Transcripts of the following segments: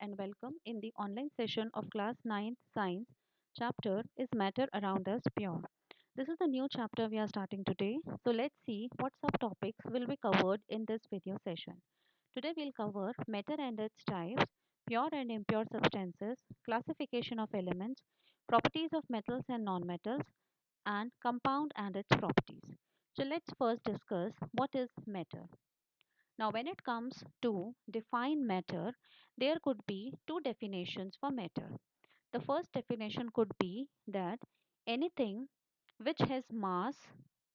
and welcome in the online session of class 9th science. Chapter is matter around us pure. This is the new chapter we are starting today. So let's see what subtopics will be covered in this video session. Today we'll cover matter and its types, pure and impure substances, classification of elements, properties of metals and nonmetals, and compound and its properties. So let's first discuss what is matter. Now, when it comes to define matter, there could be two definitions for matter. The first definition could be that anything which has mass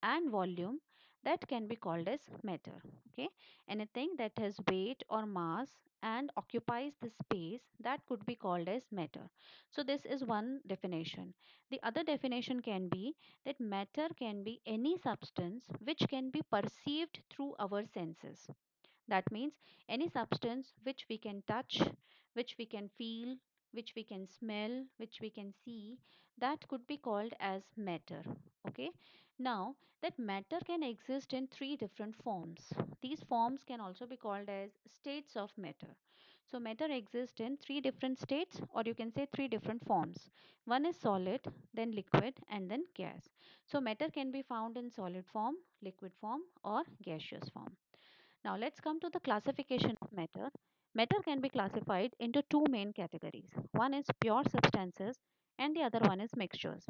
and volume, that can be called as matter. Okay, anything that has weight or mass and occupies the space, that could be called as matter. So this is one definition. The other definition can be that matter can be any substance which can be perceived through our senses. That means any substance which we can touch, which we can feel, which we can smell, which we can see, that could be called as matter. Okay. Now, that matter can exist in three different forms. These forms can also be called as states of matter. So, matter exists in three different states, or you can say three different forms. One is solid, then liquid, and then gas. So, matter can be found in solid form, liquid form, or gaseous form. Now let's come to the classification of matter. Matter can be classified into two main categories. One is pure substances and the other one is mixtures.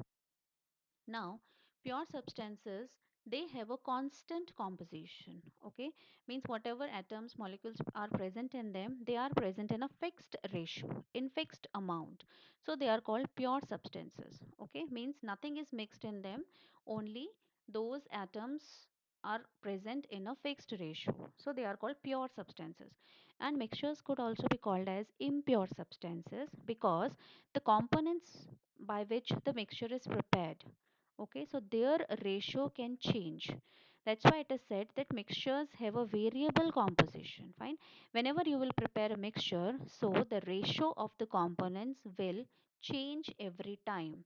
Now, pure substances, they have a constant composition. Okay, means whatever atoms, molecules are present in them, they are present in a fixed ratio, in fixed amount. So they are called pure substances. Okay, means nothing is mixed in them, only those atoms are present in a fixed ratio. So they are called pure substances. And mixtures could also be called as impure substances because the components by which the mixture is prepared, okay, so their ratio can change. That's why it is said that mixtures have a variable composition. Fine, whenever you will prepare a mixture, so the ratio of the components will change every time.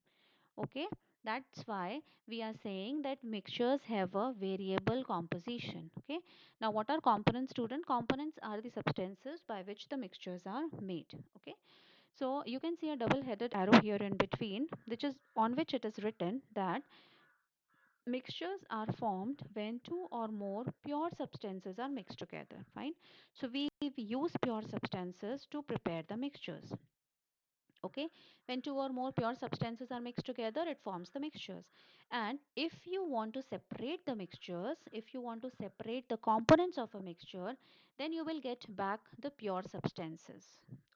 Okay, that's why we are saying that mixtures have a variable composition. Okay, now what are components, student? Components are the substances by which the mixtures are made. Okay, so you can see a double headed arrow here in between, which is on which it is written that mixtures are formed when two or more pure substances are mixed together. Fine, so we use pure substances to prepare the mixtures. Okay, when two or more pure substances are mixed together, it forms the mixtures. And if you want to separate the mixtures, if you want to separate the components of a mixture, then you will get back the pure substances.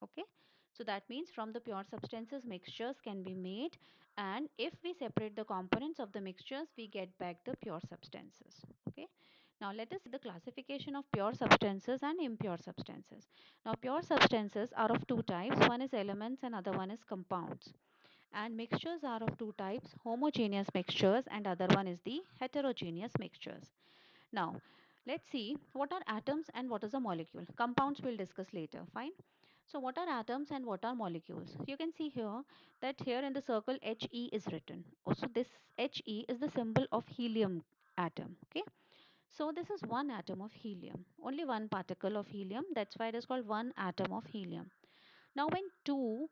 Okay, so that means from the pure substances mixtures can be made, and if we separate the components of the mixtures, we get back the pure substances. Okay, now let us see the classification of pure substances and impure substances. Now, pure substances are of two types. One is elements and other one is compounds. And mixtures are of two types, homogeneous mixtures and other one is the heterogeneous mixtures. Now, let's see what are atoms and what is a molecule. Compounds we'll discuss later. Fine. So, what are atoms and what are molecules? You can see here that here in the circle He is written. Also, this He is the symbol of helium atom. Okay. So this is one atom of helium, only one particle of helium. That's why it is called one atom of helium. Now, when two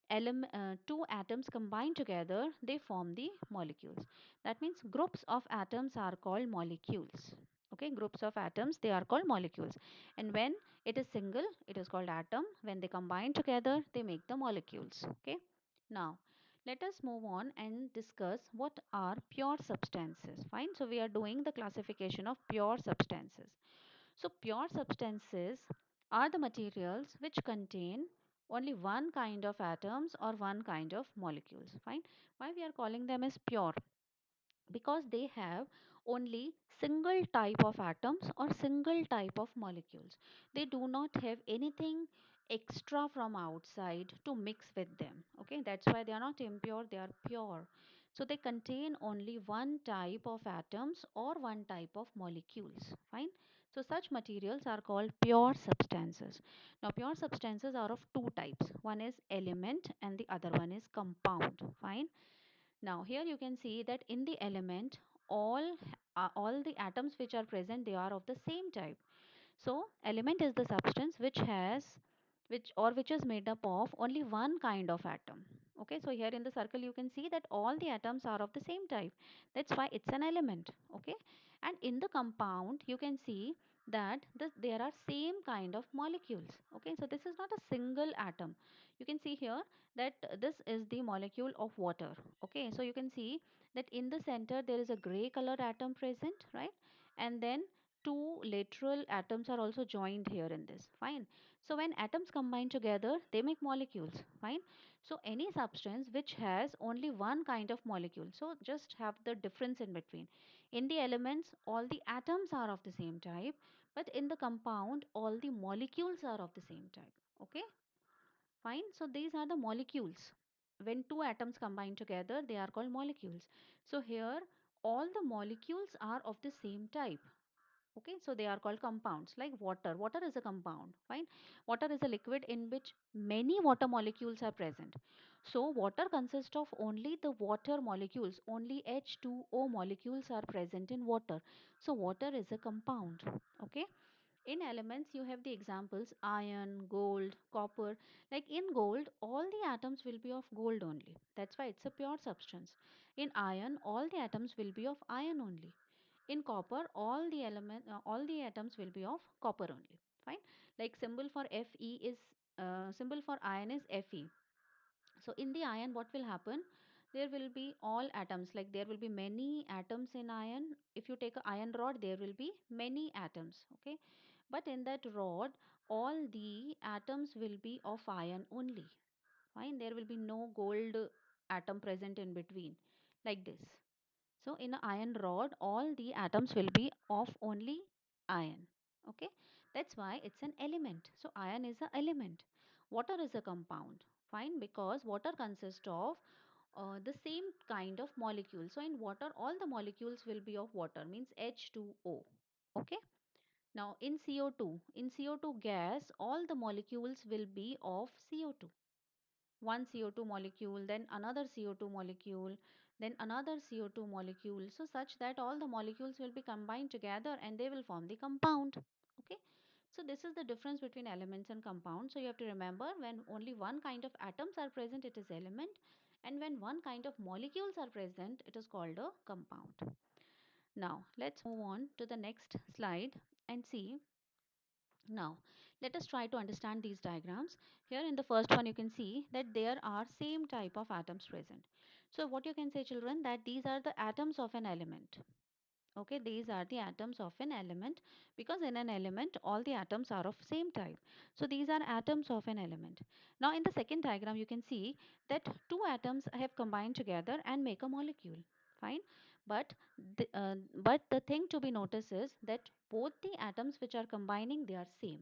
atoms combine together, they form the molecules. That means groups of atoms are called molecules. Okay, groups of atoms, they are called molecules. And when it is single, it is called atom. When they combine together, they make the molecules. Okay. Now, let us move on and discuss what are pure substances. Fine. So, we are doing the classification of pure substances. So, pure substances are the materials which contain only one kind of atoms or one kind of molecules. Fine. Why we are calling them as pure? Because they have only single type of atoms or single type of molecules. They do not have anything extra from outside to mix with them. Okay, that's why they are not impure, they are pure. So they contain only one type of atoms or one type of molecules. Fine. So such materials are called pure substances. Now pure substances are of two types. One is element and the other one is compound. Fine. Now here you can see that in the element, all the atoms which are present, they are of the same type. So element is the substance which has which is made up of only one kind of atom. Okay, so here in the circle you can see that all the atoms are of the same type. That's why it's an element. Okay, and in the compound you can see that there are same kind of molecules. Okay, so this is not a single atom. You can see here that this is the molecule of water. Okay, so you can see that in the center there is a gray color atom present, right? And then two lateral atoms are also joined here in this. Fine. So when atoms combine together, they make molecules, fine. So any substance which has only one kind of molecule, so just have the difference in between. In the elements, all the atoms are of the same type, but in the compound, all the molecules are of the same type. Okay, fine. So these are the molecules. When two atoms combine together, they are called molecules. So here, all the molecules are of the same type. Okay, so they are called compounds. Like water is a compound, fine. Water is a liquid in which many water molecules are present. So water consists of only the water molecules, only H2O molecules are present in water. So water is a compound. Okay, in elements you have the examples iron, gold, copper. Like in gold, all the atoms will be of gold only. That's why it's a pure substance. In iron, all the atoms will be of iron only. In copper, all the atoms will be of copper only. Fine. Like symbol for iron is Fe. So in the iron, what will happen? There will be all atoms, like there will be many atoms in iron. If you take a iron rod, there will be many atoms. Okay, but in that rod, all the atoms will be of iron only. Fine, there will be no gold atom present in between, like this. So in an iron rod, all the atoms will be of only iron. Okay, that's why it's an element. So iron is an element. Water is a compound. Fine, because water consists of the same kind of molecule. So in water, all the molecules will be of water, means H2O. Okay. Now in CO2 gas, all the molecules will be of CO2. One CO2 molecule, then another CO2 molecule, then another CO2 molecule, so such that all the molecules will be combined together and they will form the compound. Okay, so this is the difference between elements and compounds. So you have to remember, when only one kind of atoms are present, it is element, and when one kind of molecules are present, it is called a compound. Now let's move on to the next slide and see. Now, let us try to understand these diagrams. Here in the first one, you can see that there are same type of atoms present. So what you can say, children, that these are the atoms of an element. Okay, these are the atoms of an element, because in an element, all the atoms are of same type. So these are atoms of an element. Now in the second diagram, you can see that two atoms have combined together and make a molecule. Fine, but the thing to be noticed is that both the atoms which are combining, they are same.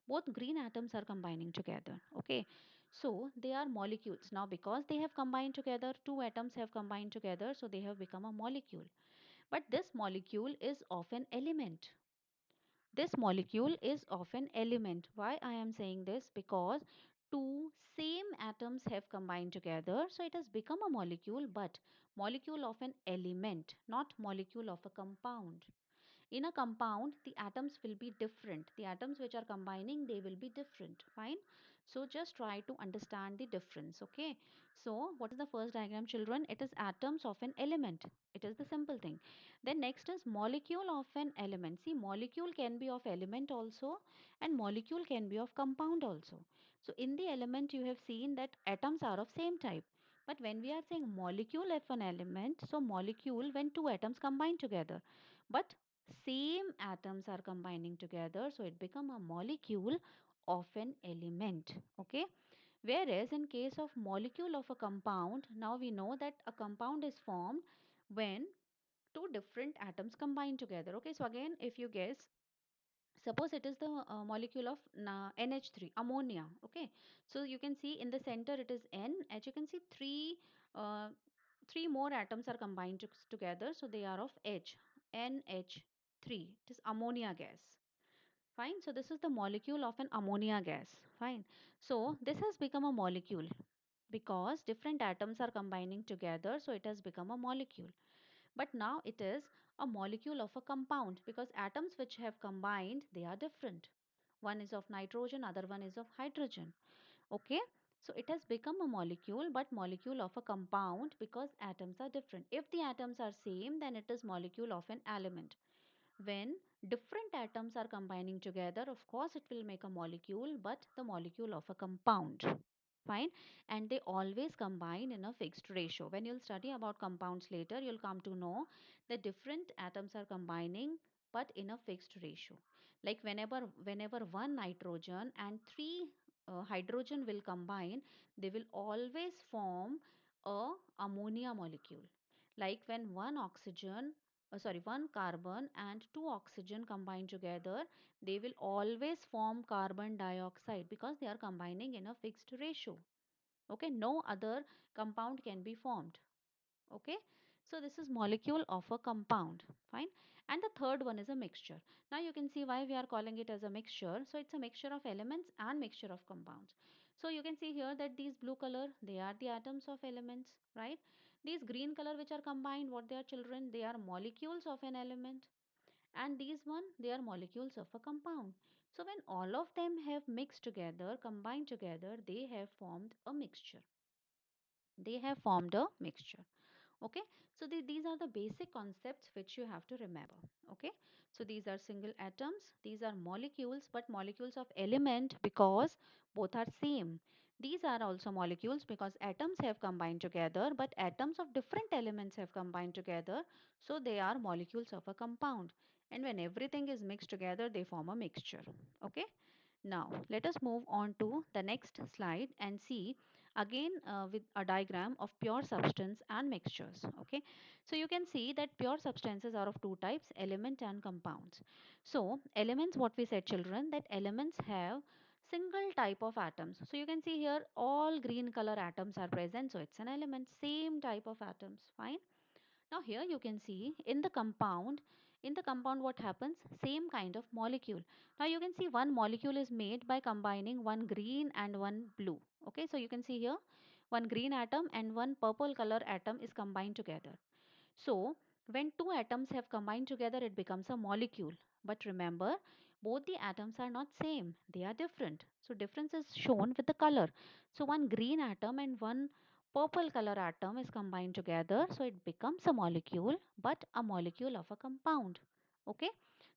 Both green atoms are combining together. Okay, so they are molecules. Now because they have combined together, two atoms have combined together, so they have become a molecule. But this molecule is of an element. This molecule is of an element. Why I am saying this? Because two same atoms have combined together, so it has become a molecule, but molecule of an element, not molecule of a compound. In a compound, the atoms will be different. The atoms which are combining, they will be different. Fine. So just try to understand the difference. Okay. So what is the first diagram, children? It is atoms of an element. It is the simple thing. Then next is molecule of an element. See, molecule can be of element also, and molecule can be of compound also. So in the element, you have seen that atoms are of same type. But when we are saying molecule of an element, so molecule when two atoms combine together. But same atoms are combining together, so it become a molecule of an element. Okay, whereas in case of molecule of a compound, now we know that a compound is formed when two different atoms combine together. Okay, so again, if you guess, suppose it is the molecule of NH3, ammonia. Okay, so you can see in the center it is N, as you can see uh, three more atoms are combined together, so they are of H, NH3. It is ammonia gas. Fine, so this is the molecule of an ammonia gas. Fine, so this has become a molecule because different atoms are combining together, so it has become a molecule. But now it is a molecule of a compound because atoms which have combined, they are different. one is of nitrogen, other one is of hydrogen. Okay, so it has become a molecule, but molecule of a compound because atoms are different. If the atoms are same, then it is molecule of an element. When different atoms are combining together, of course it will make a molecule, but the molecule of a compound. Fine. And they always combine in a fixed ratio. When you'll study about compounds later, you'll come to know that different atoms are combining but in a fixed ratio. Like whenever one nitrogen and three hydrogen will combine, they will always form a ammonia molecule. Like when one carbon and two oxygen combine together, they will always form carbon dioxide because they are combining in a fixed ratio. Okay, no other compound can be formed. Okay, so this is molecule of a compound. Fine. And the third one is a mixture. Now you can see why we are calling it as a mixture. So it's a mixture of elements and mixture of compounds. So you can see here that these blue color, they are the atoms of elements, right? These green color which are combined, what they are, children, they are molecules of an element. And these one, they are molecules of a compound. So when all of them have mixed together, combined together, they have formed a mixture. They have formed a mixture. Okay, so these are the basic concepts which you have to remember. Okay, so these are single atoms, these are molecules, but molecules of element because both are same. These are also molecules because atoms have combined together, but atoms of different elements have combined together, so they are molecules of a compound. And when everything is mixed together, they form a mixture. Okay, now let us move on to the next slide and see again with a diagram of pure substance and mixtures. Okay, so you can see that pure substances are of two types, element and compounds. So elements, what we said, children, that elements have single type of atoms. So you can see here all green color atoms are present, so it's an element, same type of atoms. Fine. Now here you can see in the compound what happens, same kind of molecule. Now you can see one molecule is made by combining one green and one blue. Okay, so you can see here one green atom and one purple color atom is combined together. So when two atoms have combined together, it becomes a molecule. But remember, both the atoms are not same. They are different. So difference is shown with the color. So one green atom and one purple color atom is combined together. So it becomes a molecule, but a molecule of a compound. Okay.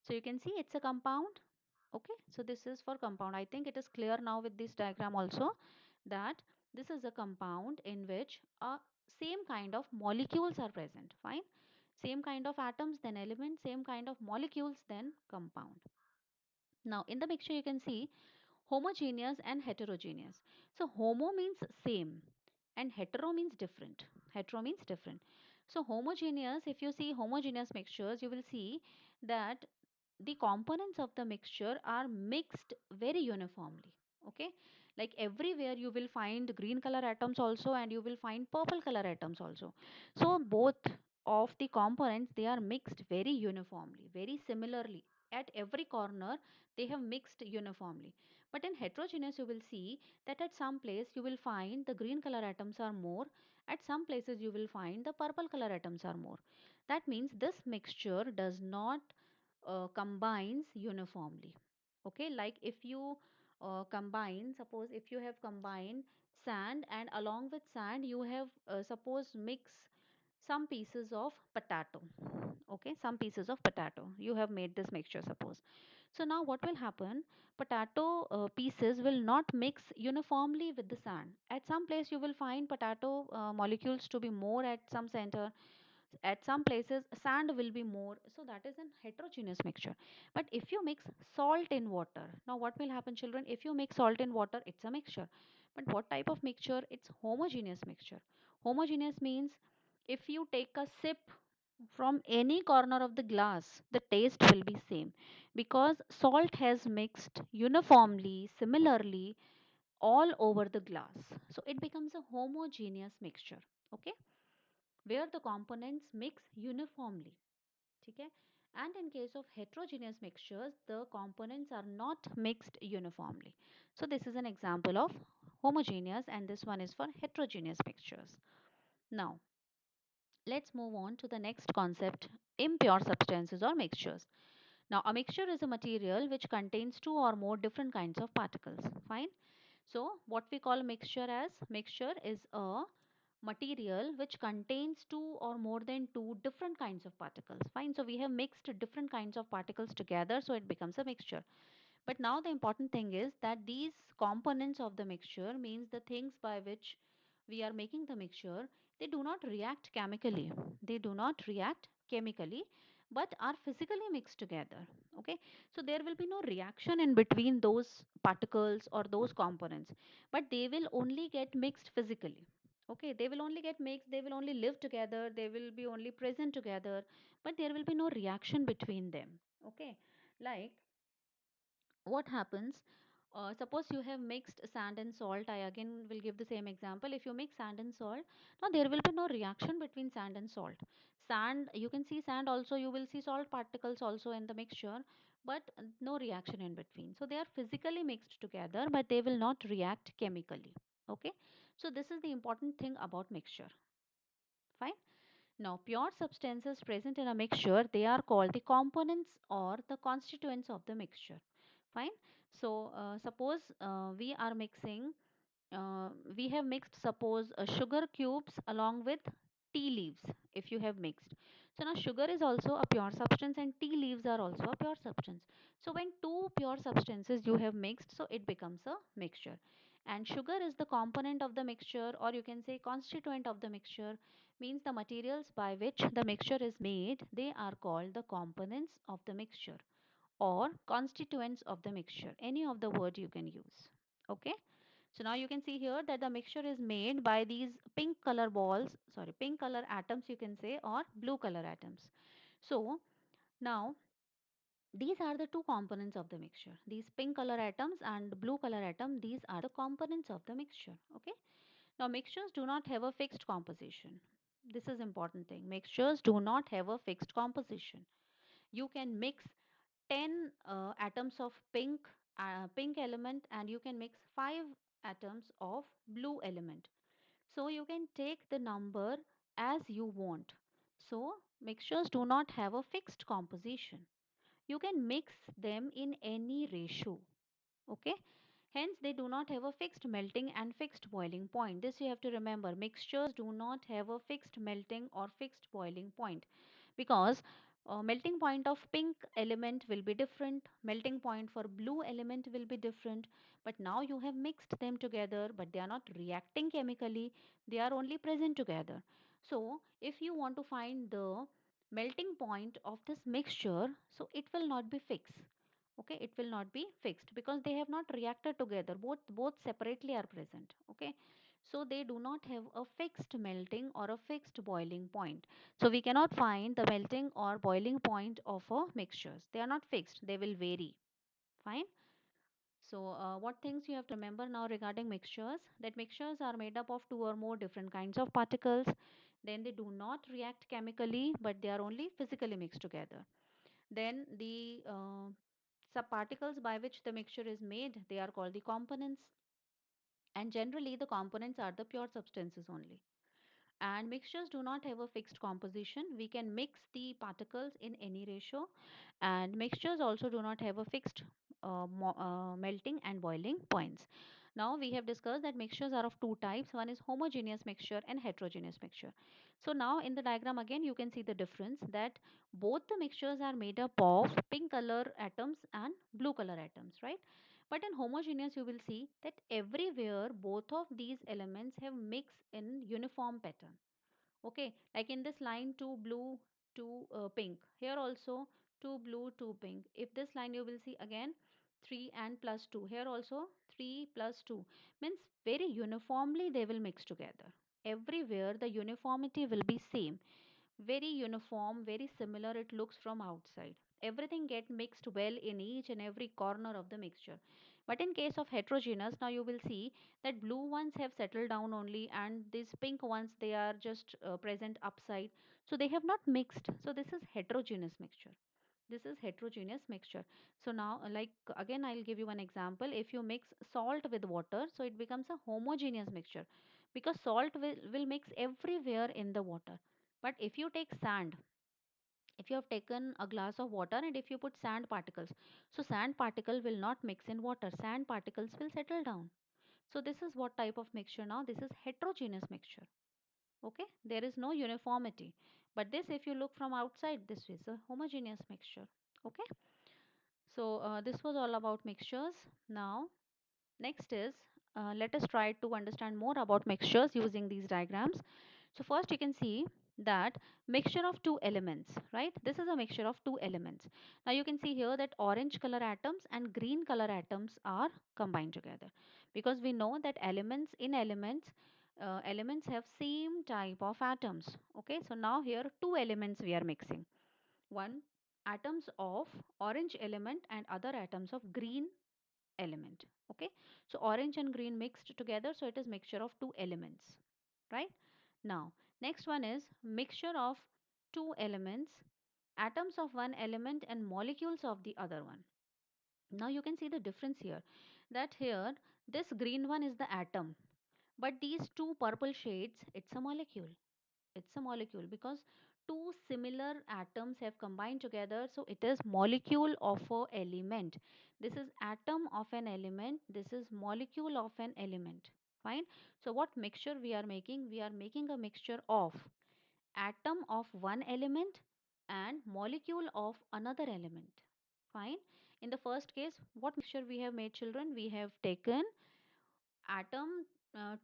So you can see it's a compound. Okay. So this is for compound. I think it is clear now with this diagram also that this is a compound in which a same kind of molecules are present. Fine. Same kind of atoms, then elements, same kind of molecules, then compound. Now in the mixture you can see homogeneous and heterogeneous. So homo means same and hetero means different. Hetero means different. So homogeneous, if you see homogeneous mixtures, you will see that the components of the mixture are mixed very uniformly. Okay, like everywhere you will find green color atoms also and you will find purple color atoms also. So both of the components, they are mixed very uniformly, very similarly. At every corner they have mixed uniformly. But in heterogeneous you will see that at some place you will find the green color atoms are more, at some places you will find the purple color atoms are more. That means this mixture does not combines uniformly. Okay, like if you combine, suppose if you have combined sand and along with sand you have suppose mix some pieces of potato. Okay, some pieces of potato you have made this mixture, suppose. So now what will happen, potato pieces will not mix uniformly with the sand. At some place you will find potato molecules to be more, at some center, at some places sand will be more. So that is an heterogeneous mixture. But if you mix salt in water, now what will happen, children? If you mix salt in water, it's a mixture. But what type of mixture? It's homogeneous mixture. Homogeneous means if you take a sip from any corner of the glass, the taste will be same because salt has mixed uniformly, similarly all over the glass. So it becomes a homogeneous mixture. Okay, where the components mix uniformly. Okay? And in case of heterogeneous mixtures, the components are not mixed uniformly. So this is an example of homogeneous and this one is for heterogeneous mixtures. Now let's move on to the next concept, impure substances or mixtures. Now, a mixture is a material which contains two or more different kinds of particles. Fine. So, what we call mixture is a material which contains two or more than two different kinds of particles. Fine. So, we have mixed different kinds of particles together, so it becomes a mixture. But now the important thing is that these components of the mixture means the things by which we are making the mixture, they do not react chemically. They do not react chemically, but are physically mixed together. Okay, so there will be no reaction in between those particles or those components, but they will only get mixed physically. Okay, they will only get mixed, they will only live together, they will be only present together, but there will be no reaction between them. Okay, like what happens, suppose you have mixed sand and salt. I again will give the same example. If you mix sand and salt, now there will be no reaction between sand and salt. Sand, you can see sand also, you will see salt particles also in the mixture, but no reaction in between. So they are physically mixed together, but they will not react chemically. Okay, so this is the important thing about mixture. Fine. Now, pure substances present in a mixture, they are called the components or the constituents of the mixture. Fine. So, suppose we are mixing, we have mixed, suppose, sugar cubes along with tea leaves. If you have mixed, so now sugar is also a pure substance and tea leaves are also a pure substance. So, when two pure substances you have mixed, so it becomes a mixture. And sugar is the component of the mixture, or you can say constituent of the mixture, means the materials by which the mixture is made, they are called the components of the mixture or constituents of the mixture. Any of the word you can use. Okay. So now you can see here that the mixture is made by these pink color balls, sorry, pink color atoms you can say, or blue color atoms. So now these are the two components of the mixture. These pink color atoms and blue color atom, these are the components of the mixture. Okay. Now mixtures do not have a fixed composition. This is important thing. Mixtures do not have a fixed composition. You can mix 10 atoms of pink element, and you can mix 5 atoms of blue element. So you can take the number as you want. So mixtures do not have a fixed composition. You can mix them in any ratio. Okay, hence they do not have a fixed melting and fixed boiling point. This you have to remember. Mixtures do not have a fixed melting or fixed boiling point, because melting point of pink element will be different, melting point for blue element will be different. But now you have mixed them together, but they are not reacting chemically, they are only present together. So if you want to find the melting point of this mixture, so it will not be fixed. Okay, it will not be fixed because they have not reacted together, both separately are present. Okay, so they do not have a fixed melting or a fixed boiling point. So we cannot find the melting or boiling point of a mixtures. They are not fixed, they will vary. Fine. So what things you have to remember now regarding mixtures, that mixtures are made up of two or more different kinds of particles. Then they do not react chemically, but they are only physically mixed together. Then the subparticles by which the mixture is made, they are called the components. And generally, the components are the pure substances only. And mixtures do not have a fixed composition. We can mix the particles in any ratio. And mixtures also do not have a fixed melting and boiling points. Now we have discussed that mixtures are of two types. One is homogeneous mixture and heterogeneous mixture. So now in the diagram again you can see the difference, that both the mixtures are made up of pink color atoms and blue color atoms, right? But in homogeneous you will see that everywhere both of these elements have mixed in uniform pattern. Okay, like in this line, two blue, two pink. Here also two blue, two pink. If this line you will see again 3 and plus 2. Here also 3 plus 2. Means very uniformly they will mix together. Everywhere the uniformity will be same, very uniform, very similar it looks from outside. Everything get mixed well in each and every corner of the mixture. But in case of heterogeneous, now you will see that blue ones have settled down only, and these pink ones, they are just present upside, so they have not mixed. So this is heterogeneous mixture. This is heterogeneous mixture. So now, like again I'll give you one example. If you mix salt with water, so it becomes a homogeneous mixture, because salt will mix everywhere in the water. But if you take sand, If you have taken a glass of water and if you put sand particles, so sand particle will not mix in water, sand particles will settle down. So this is what type of mixture now? This is heterogeneous mixture. Okay, there is no uniformity. But this, if you look from outside, this is a homogeneous mixture. Okay, so this was all about mixtures. Now next is, let us try to understand more about mixtures using these diagrams. So first you can see that mixture of two elements, right? This is a mixture of two elements. Now you can see here that orange color atoms and green color atoms are combined together, because we know that elements have same type of atoms. Okay, so now here two elements we are mixing. One, atoms of orange element and other atoms of green element. Okay, so orange and green mixed together, so it is mixture of two elements, right? Now next one is mixture of two elements, atoms of one element and molecules of the other one. Now you can see the difference here, that here this green one is the atom, but these two purple shades, it's a molecule. It's a molecule because two similar atoms have combined together, so it is molecule of a element. This is atom of an element, this is molecule of an element. Fine. So what mixture we are making? We are making a mixture of atom of one element and molecule of another element. Fine. In the first case, what mixture we have made, children? We have taken atom,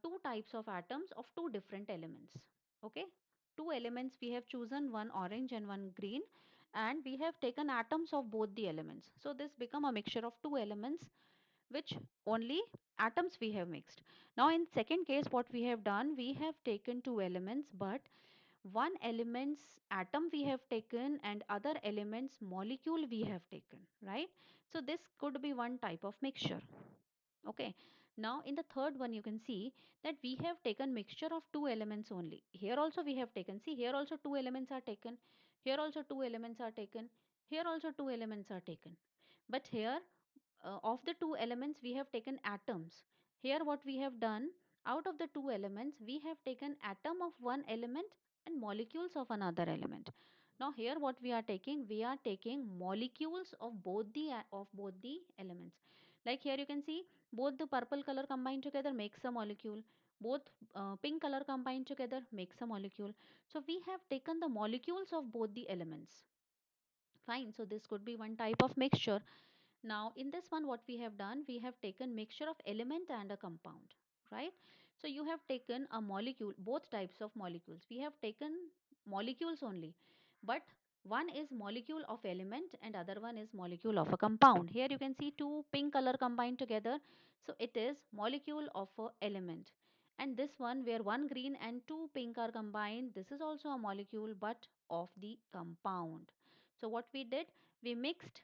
two types of atoms of two different elements. Okay, two elements we have chosen, one orange and one green, and we have taken atoms of both the elements, so this become a mixture of two elements, which only atoms we have mixed. Now in second case, what we have done, we have taken two elements, but one element's atom we have taken and other elements molecule we have taken, right? So this could be one type of mixture. Okay, now in the third one you can see that we have taken mixture of two elements only. Here also we have taken, see here also two elements are taken, here also two elements are taken, here also two elements are taken. But here, of the two elements we have taken atoms. Here what we have done, out of the two elements we have taken atom of one element and molecules of another element. Now here what we are taking molecules of both the elements. Like here you can see both the purple color combined together makes a molecule, both pink color combined together makes a molecule. So we have taken the molecules of both the elements. Fine, so this could be one type of mixture. Now in this one what we have done, we have taken mixture of element and a compound, right? So you have taken a molecule, both types of molecules we have taken molecules only, but one is molecule of element and other one is molecule of a compound. Here you can see two pink color combined together, so it is molecule of a element. And this one where one green and two pink are combined, this is also a molecule but of the compound. So what we did, we mixed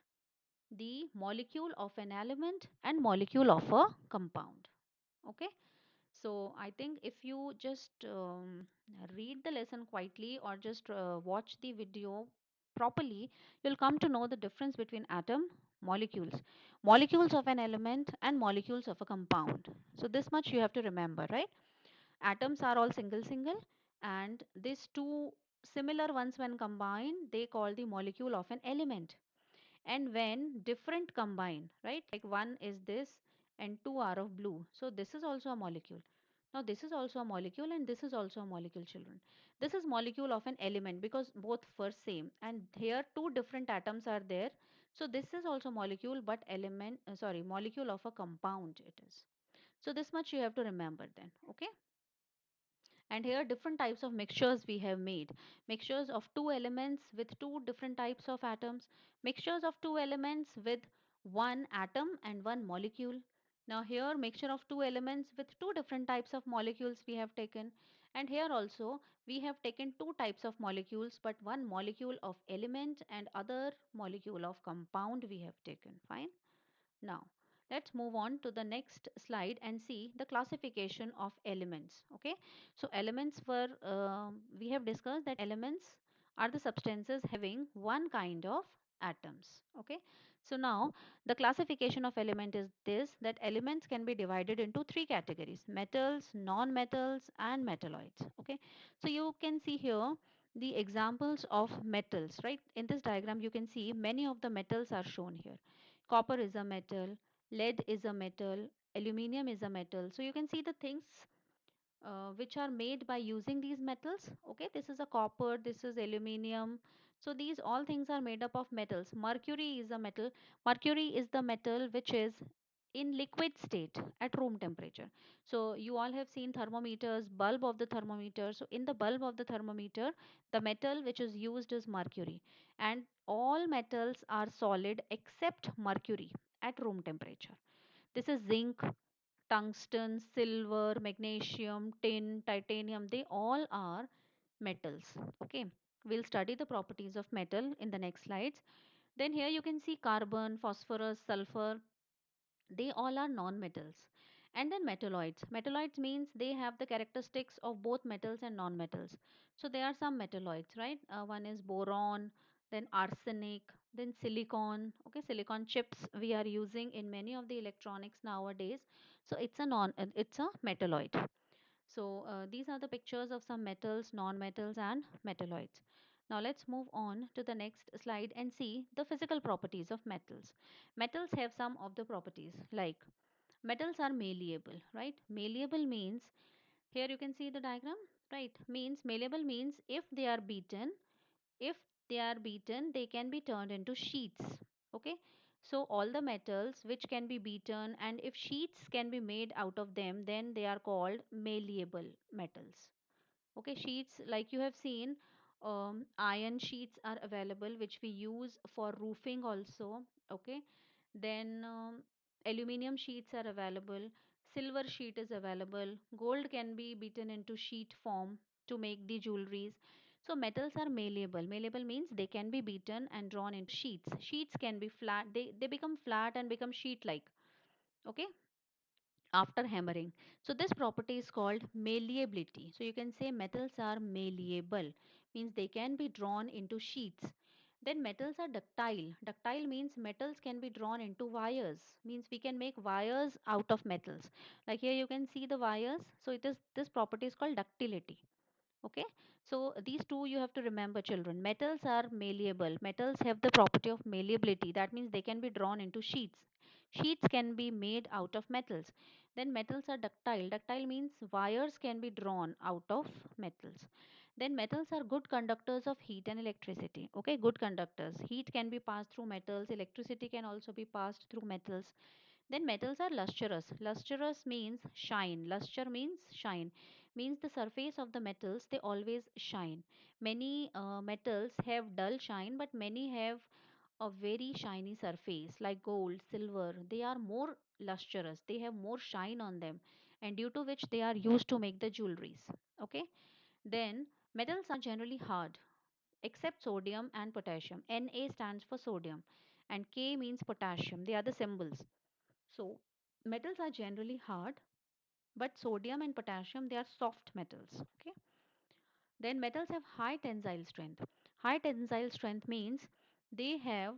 the molecule of an element and molecule of a compound. Okay, so I think if you just read the lesson quietly or just watch the video properly, you'll come to know the difference between atom, molecules, molecules of an element and molecules of a compound. So this much you have to remember, right? Atoms are all single and these two similar ones when combined they call the molecule of an element. And when different combine, right, like one is this and two are of blue, so this is also a molecule. Now this is also a molecule and this is also a molecule, children. This is molecule of an element because both first same, and here two different atoms are there, so this is also molecule but molecule of a compound it is. So this much you have to remember then. Okay, and here different types of mixtures we have made. Mixtures of two elements with two different types of atoms, mixtures of two elements with one atom and one molecule. Now here mixture of two elements with two different types of molecules we have taken, and here also we have taken two types of molecules but one molecule of element and other molecule of compound we have taken. Fine. Now, let's move on to the next slide and see the classification of elements. Okay, so elements were, we have discussed that elements are the substances having one kind of atoms. Okay, so now the classification of element is this, that elements can be divided into three categories: metals, non-metals, and metalloids. Okay, so you can see here the examples of metals, right? In this diagram, you can see many of the metals are shown here. Copper is a metal, lead is a metal, aluminum is a metal. So you can see the things which are made by using these metals. Okay, this is a copper, this is aluminum. So these all things are made up of metals. Mercury is a metal. Mercury is the metal which is in liquid state at room temperature. So you all have seen thermometers, bulb of the thermometer. So in the bulb of the thermometer, the metal which is used is mercury, and all metals are solid except mercury at room temperature. This is zinc, tungsten, silver, magnesium, tin, titanium, they all are metals. Okay, we'll study the properties of metal in the next slides. Then here you can see carbon, phosphorus, sulfur, they all are non-metals. And then metalloids. Metalloids means they have the characteristics of both metals and non-metals. So there are some metalloids, right? One is boron, then arsenic, then silicon. Okay, silicon chips we are using in many of the electronics nowadays. So it's a metalloid. So these are the pictures of some metals, non-metals and metalloids. Now let's move on to the next slide and see the physical properties of metals. Metals have some of the properties like metals are malleable, right? Malleable means, here you can see the diagram, right? Means malleable means if they are beaten, they can be turned into sheets. Okay, so all the metals which can be beaten, and if sheets can be made out of them, then they are called malleable metals. Okay, sheets like you have seen, iron sheets are available which we use for roofing also. Okay, then aluminum sheets are available, silver sheet is available, gold can be beaten into sheet form to make the jewelries. So metals are malleable. Malleable means they can be beaten and drawn into sheets. Sheets can be flat, they become flat and become sheet like. Okay, after hammering. So this property is called malleability. So you can say metals are malleable, means they can be drawn into sheets. Then metals are ductile. Ductile means metals can be drawn into wires, means we can make wires out of metals. Like here you can see the wires. So it is, this property is called ductility. Okay, so these two you have to remember, children. Metals are malleable. Metals have the property of malleability. That means they can be drawn into sheets. Sheets can be made out of metals. Then metals are ductile. Ductile means wires can be drawn out of metals. Then metals are good conductors of heat and electricity. Okay, good conductors. Heat can be passed through metals. Electricity can also be passed through metals. Then metals are lustrous. Lustrous means shine. Luster means shine. Means the surface of the metals, they always shine. Many metals have dull shine, but many have a very shiny surface like gold, silver. They are more lustrous. They have more shine on them, and due to which they are used to make the jewelries. Okay. Then metals are generally hard except sodium and potassium. Na stands for sodium and K means potassium. They are the symbols. So metals are generally hard, but sodium and potassium, they are soft metals. Okay. Then metals have high tensile strength. High tensile strength means they have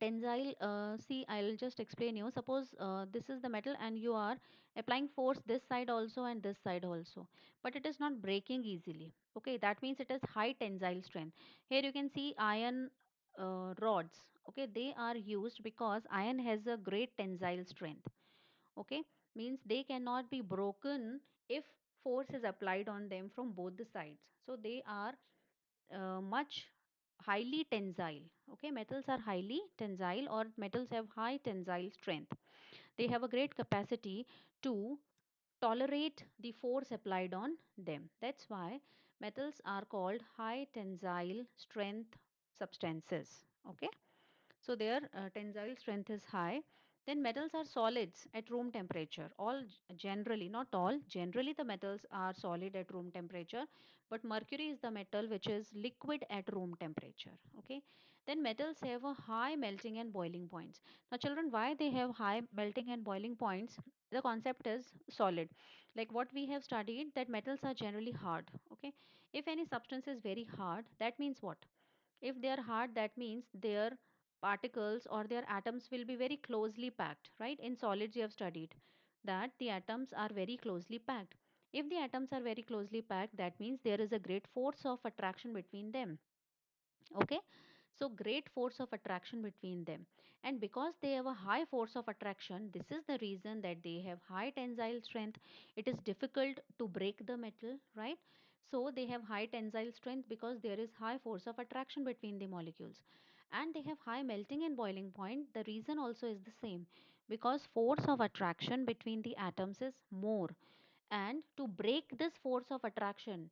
tensile. See, I'll just explain you. Suppose this is the metal and you are applying force this side also and this side also, but it is not breaking easily. Okay, that means it is high tensile strength. Here you can see iron rods. Okay, they are used because iron has a great tensile strength. Okay, means they cannot be broken if force is applied on them from both the sides. So they are much highly tensile. Okay, metals are highly tensile, or metals have high tensile strength. They have a great capacity to tolerate the force applied on them. That's why metals are called high tensile strength substances. Okay, so their tensile strength is high. Then metals are solids at room temperature. Generally, not all, generally the metals are solid at room temperature, but mercury is the metal which is liquid at room temperature. Okay. Then metals have a high melting and boiling points. Now children, why they have high melting and boiling points? The concept is solid. Like what we have studied, that metals are generally hard. Okay. If any substance is very hard, that means what? If they are hard, that means their particles or their atoms will be very closely packed, right? In solids, you have studied that the atoms are very closely packed. If the atoms are very closely packed, that means there is a great force of attraction between them. Okay, so great force of attraction between them, and because they have a high force of attraction, this is the reason that they have high tensile strength. It is difficult to break the metal, right? So they have high tensile strength because there is high force of attraction between the molecules, and they have high melting and boiling point. The reason also is the same, because force of attraction between the atoms is more, and to break this force of attraction,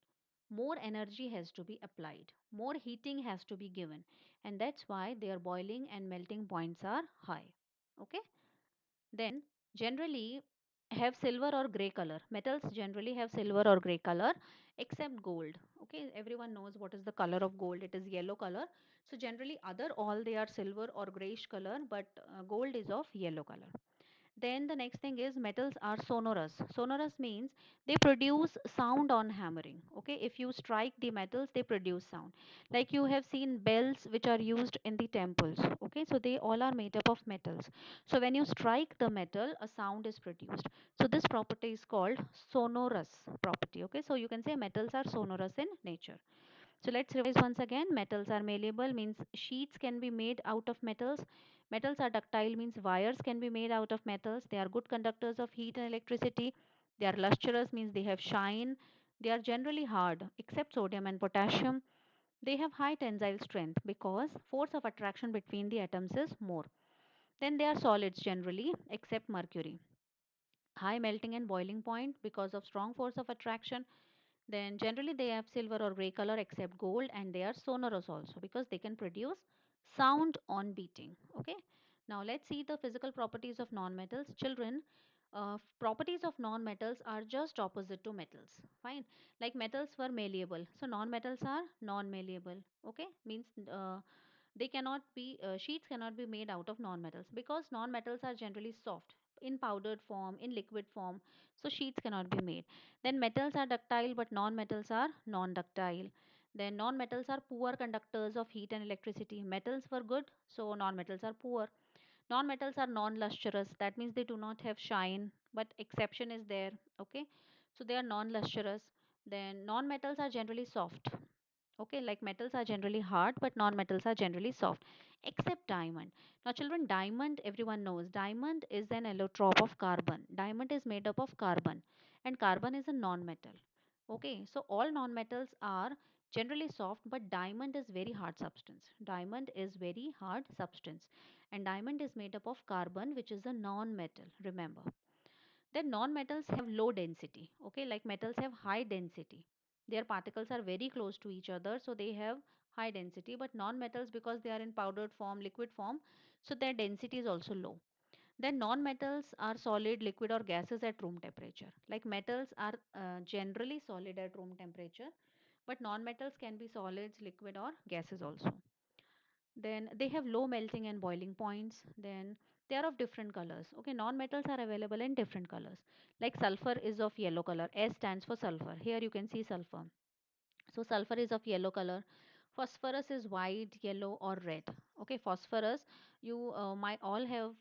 more energy has to be applied, more heating has to be given, and that's why their boiling and melting points are high. Okay, then generally have silver or gray color. Metals generally have silver or gray color except gold. Okay, everyone knows what is the color of gold, it is yellow color. So generally other all they are silver or grayish color, but gold is of yellow color. Then the next thing is metals are sonorous. Sonorous means they produce sound on hammering. Okay, if you strike the metals, they produce sound. Like you have seen bells which are used in the temples. Okay, so they all are made up of metals. So when you strike the metal, a sound is produced. So this property is called sonorous property. Okay, so you can say metals are sonorous in nature. So let's revise once again. Metals are malleable means sheets can be made out of metals. Metals are ductile means wires can be made out of metals. They are good conductors of heat and electricity. They are lustrous means they have shine. They are generally hard except sodium and potassium. They have high tensile strength because force of attraction between the atoms is more. Then they are solids generally except mercury. High melting and boiling point because of strong force of attraction. Then generally they have silver or gray color except gold, and they are sonorous also because they can produce sound on beating. Okay, now let's see the physical properties of non-metals. Children, properties of non-metals are just opposite to metals. Fine, like metals were malleable, so non-metals are non-malleable. Okay, means they cannot be sheets cannot be made out of non-metals because non-metals are generally soft in powdered form, in liquid form, so sheets cannot be made. Then metals are ductile, but non-metals are non-ductile. Then non-metals are poor conductors of heat and electricity. Metals were good, so non-metals are poor. Non-metals are non-lustrous. That means they do not have shine, but exception is there. Okay, so they are non-lustrous. Then non-metals are generally soft. Okay, like metals are generally hard, but non-metals are generally soft, except diamond. Now, children, diamond, everyone knows, diamond is an allotrope of carbon. Diamond is made up of carbon, and carbon is a non-metal. Okay, so all non-metals are generally soft, but diamond is very hard substance. Diamond is very hard substance, and diamond is made up of carbon, which is a non-metal. Remember. Then non-metals have low density. Okay, like metals have high density. Their particles are very close to each other, so they have high density. But non-metals, because they are in powdered form, liquid form, so their density is also low. Then non-metals are solid, liquid, or gases at room temperature. Like metals are generally solid at room temperature, but non-metals can be solids, liquid, or gases also. Then they have low melting and boiling points. Then they are of different colors. Okay, non-metals are available in different colors. Like sulfur is of yellow color. S stands for sulfur. Here you can see sulfur. So sulfur is of yellow color. Phosphorus is white, yellow, or red. Okay, phosphorus, you might all have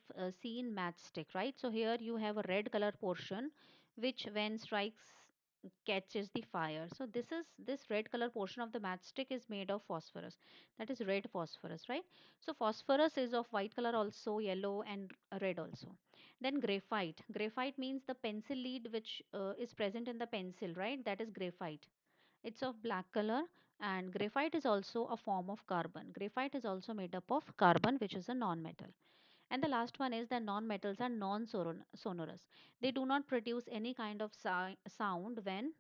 seen matchstick, right? So here you have a red color portion which when strikes catches the fire. So this red color portion of the matchstick is made of phosphorus. That is red phosphorus, right? So phosphorus is of white color also, yellow and red also. Then graphite. Graphite means the pencil lead which is present in the pencil, right? That is graphite. It's of black color, and graphite is also a form of carbon. Graphite is also made up of carbon, which is a non-metal. And the last one is that non-metals are non-sonorous. They do not produce any kind of sound when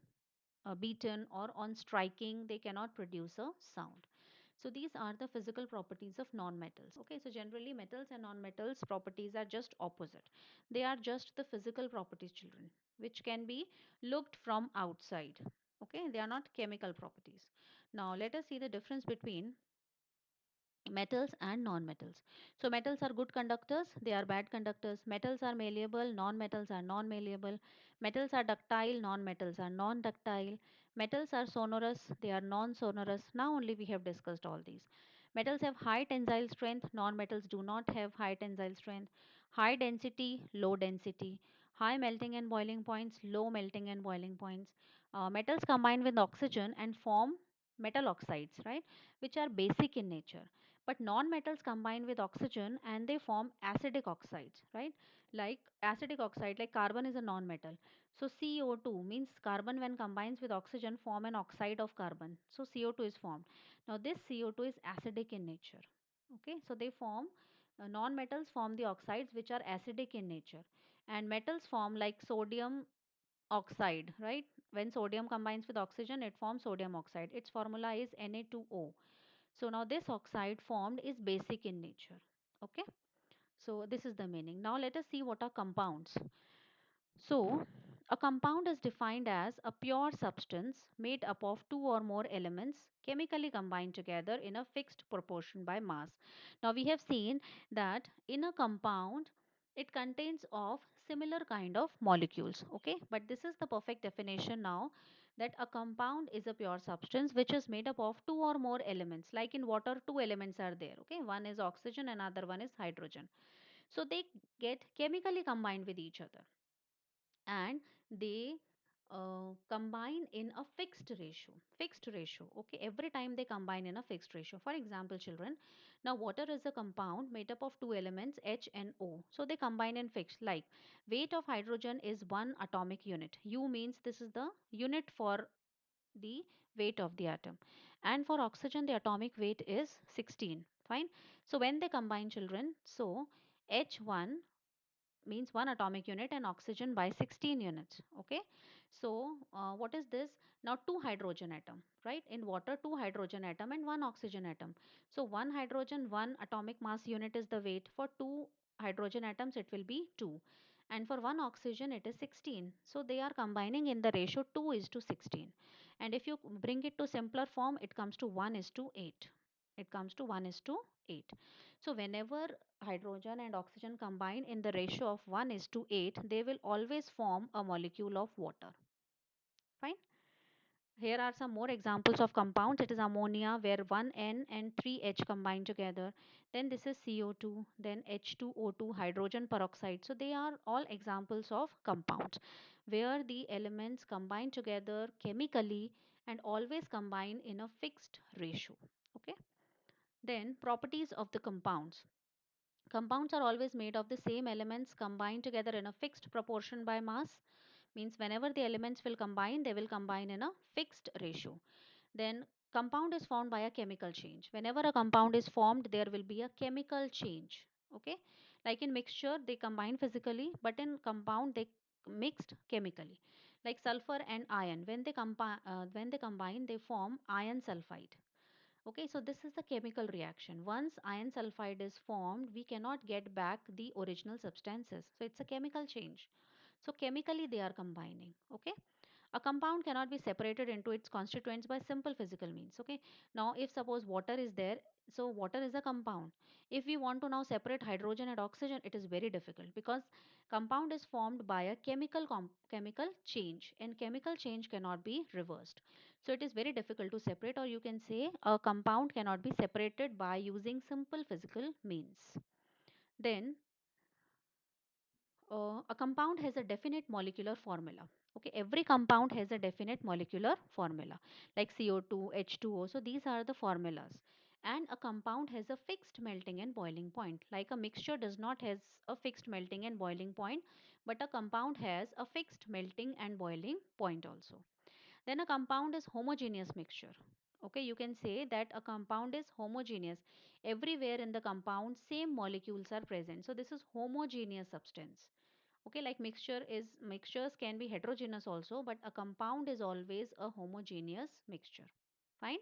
beaten or on striking. They cannot produce a sound. So these are the physical properties of non-metals. Okay, so generally metals and non-metals properties are just opposite. They are just the physical properties, children, which can be looked from outside. Okay, they are not chemical properties. Now let us see the difference between metals and non-metals. So metals are good conductors, they are bad conductors. Metals are malleable, non-metals are non-malleable. Metals are ductile, non-metals are non-ductile. Metals are sonorous, they are non-sonorous. Now only we have discussed all these. Metals have high tensile strength, non-metals do not have high tensile strength. High density, low density. high melting and boiling points, low melting and boiling points. Metals combine with oxygen and form metal oxides, right, which are basic in nature. But non-metals combine with oxygen and they form acidic oxides, right? Like acidic oxide, like carbon is a non-metal. So CO2 means carbon when combines with oxygen form an oxide of carbon. So CO2 is formed. Now this CO2 is acidic in nature. Okay, so they form non-metals form the oxides which are acidic in nature, and metals form like sodium oxide, right? When sodium combines with oxygen it forms sodium oxide. Its formula is Na2O. So now this oxide formed is basic in nature. Okay, so this is the meaning. Now let us see what are compounds. So, a compound is defined as a pure substance made up of two or more elements chemically combined together in a fixed proportion by mass. Now, we have seen that in a compound, it contains of similar kind of molecules. Okay, but this is the perfect definition now, that a compound is a pure substance which is made up of two or more elements. Like in water, two elements are there. Okay, one is oxygen, another one is hydrogen. So they get chemically combined with each other, and they combine in a fixed ratio. Okay, every time they combine in a fixed ratio. For example, children, now water is a compound made up of two elements, H and O, so they combine in fixed. Like weight of hydrogen is 1 atomic unit. U means this is the unit for the weight of the atom, and for oxygen the atomic weight is 16. Fine. So when they combine, children, so H1 means 1 atomic unit and oxygen by 16 units. Okay, so what is this? Now two hydrogen atom, right? In water, two hydrogen atom and one oxygen atom. So one hydrogen, one atomic mass unit is the weight. For two hydrogen atoms it will be 2, and for one oxygen it is 16. So they are combining in the ratio 2 is to 16, and if you bring it to simpler form it comes to 1 is to 8. It comes to 1 is to 8. So whenever hydrogen and oxygen combine in the ratio of 1 is to 8, they will always form a molecule of water. Fine. Here are some more examples of compounds. It is ammonia where 1N and 3H combine together. Then this is CO2, then H2O2, hydrogen peroxide. So they are all examples of compounds where the elements combine together chemically and always combine in a fixed ratio. Okay. Then properties of the compounds. Compounds are always made of the same elements combined together in a fixed proportion by mass. Means whenever the elements will combine, they will combine in a fixed ratio. Then compound is formed by a chemical change. Whenever a compound is formed, there will be a chemical change. Okay, like in mixture, they combine physically, but in compound, they mixed chemically. Like sulfur and iron, when they combine, they form iron sulfide. Okay, so this is the chemical reaction. Once iron sulfide is formed, we cannot get back the original substances. So it's a chemical change. So chemically they are combining. Okay. A compound cannot be separated into its constituents by simple physical means. Okay. Now, if suppose water is there, so water is a compound. If we want to now separate hydrogen and oxygen, it is very difficult because compound is formed by a chemical change, and chemical change cannot be reversed. So it is very difficult to separate, or you can say a compound cannot be separated by using simple physical means. Then a compound has a definite molecular formula. Okay, every compound has a definite molecular formula like CO2, H2O. So these are the formulas. And a compound has a fixed melting and boiling point. Like a mixture does not has a fixed melting and boiling point, but a compound has a fixed melting and boiling point also. Then a compound is homogeneous mixture. Okay, you can say that a compound is homogeneous. Everywhere in the compound, same molecules are present. So this is homogeneous substance. Okay, like mixtures can be heterogeneous also, but a compound is always a homogeneous mixture. Fine.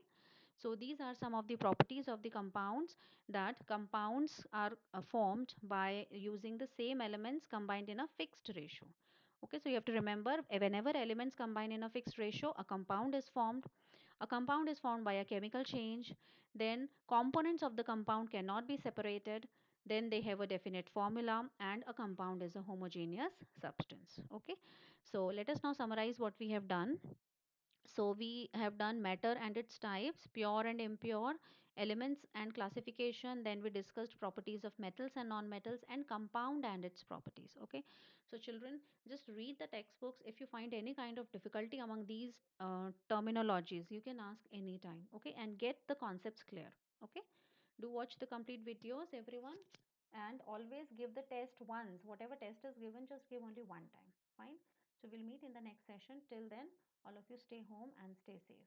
So these are some of the properties of the compounds, that compounds are formed by using the same elements combined in a fixed ratio. Okay, so you have to remember, whenever elements combine in a fixed ratio, a compound is formed. A compound is formed by a chemical change. Then components of the compound cannot be separated. Then they have a definite formula, and a compound is a homogeneous substance. Okay, so let us now summarize what we have done. So we have done matter and its types, pure and impure, elements and classification. Then we discussed properties of metals and non-metals and compound and its properties. Okay, so children, just read the textbooks. If you find any kind of difficulty among these terminologies, you can ask anytime. Okay, and get the concepts clear. Okay, do watch the complete videos, everyone, and always give the test once. Whatever test is given, just give only one time. Fine. So we'll meet in the next session. Till then, all of you stay home and stay safe.